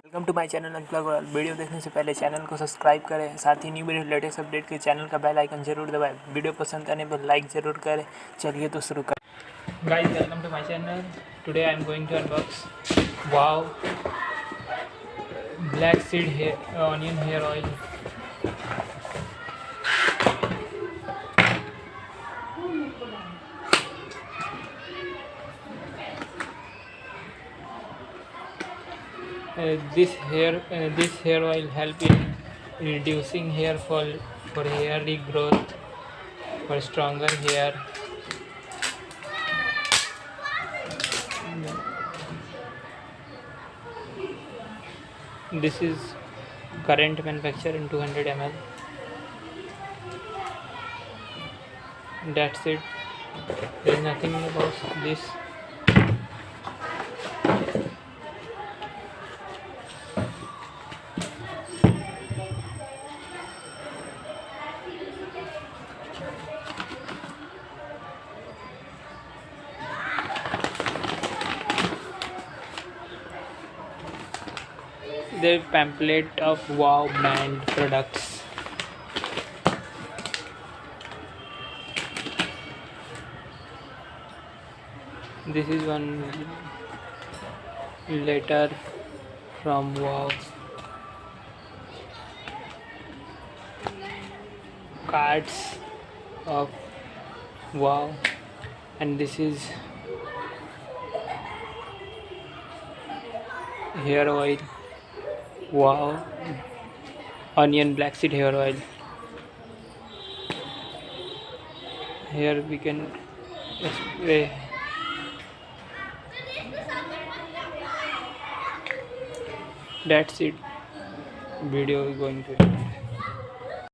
Welcome to my channel unplug world. Video देखने से पहले चैनल को सब्सक्राइब करें, साथ ही न्यू वीडियो लेटेस्ट अपडेट के चैनल का बेल आइकन जरूर दबाएं। वीडियो पसंद आने पर लाइक जरूर करें। चलिए तो शुरू करें। Guys, welcome to my channel. Today I am going to unbox वाओ black seed hair onion hair oil. This hair oil help in reducing hair fall, for hair regrowth, for stronger hair. This is current manufacture in 200 ml. That's it. There is nothing about this. The pamphlet of Wow brand products. This is one letter from Wow. Cards of Wow, and this is hair oil. Wow onion black seed hair oil. Here we can spray. That's it. Video is going to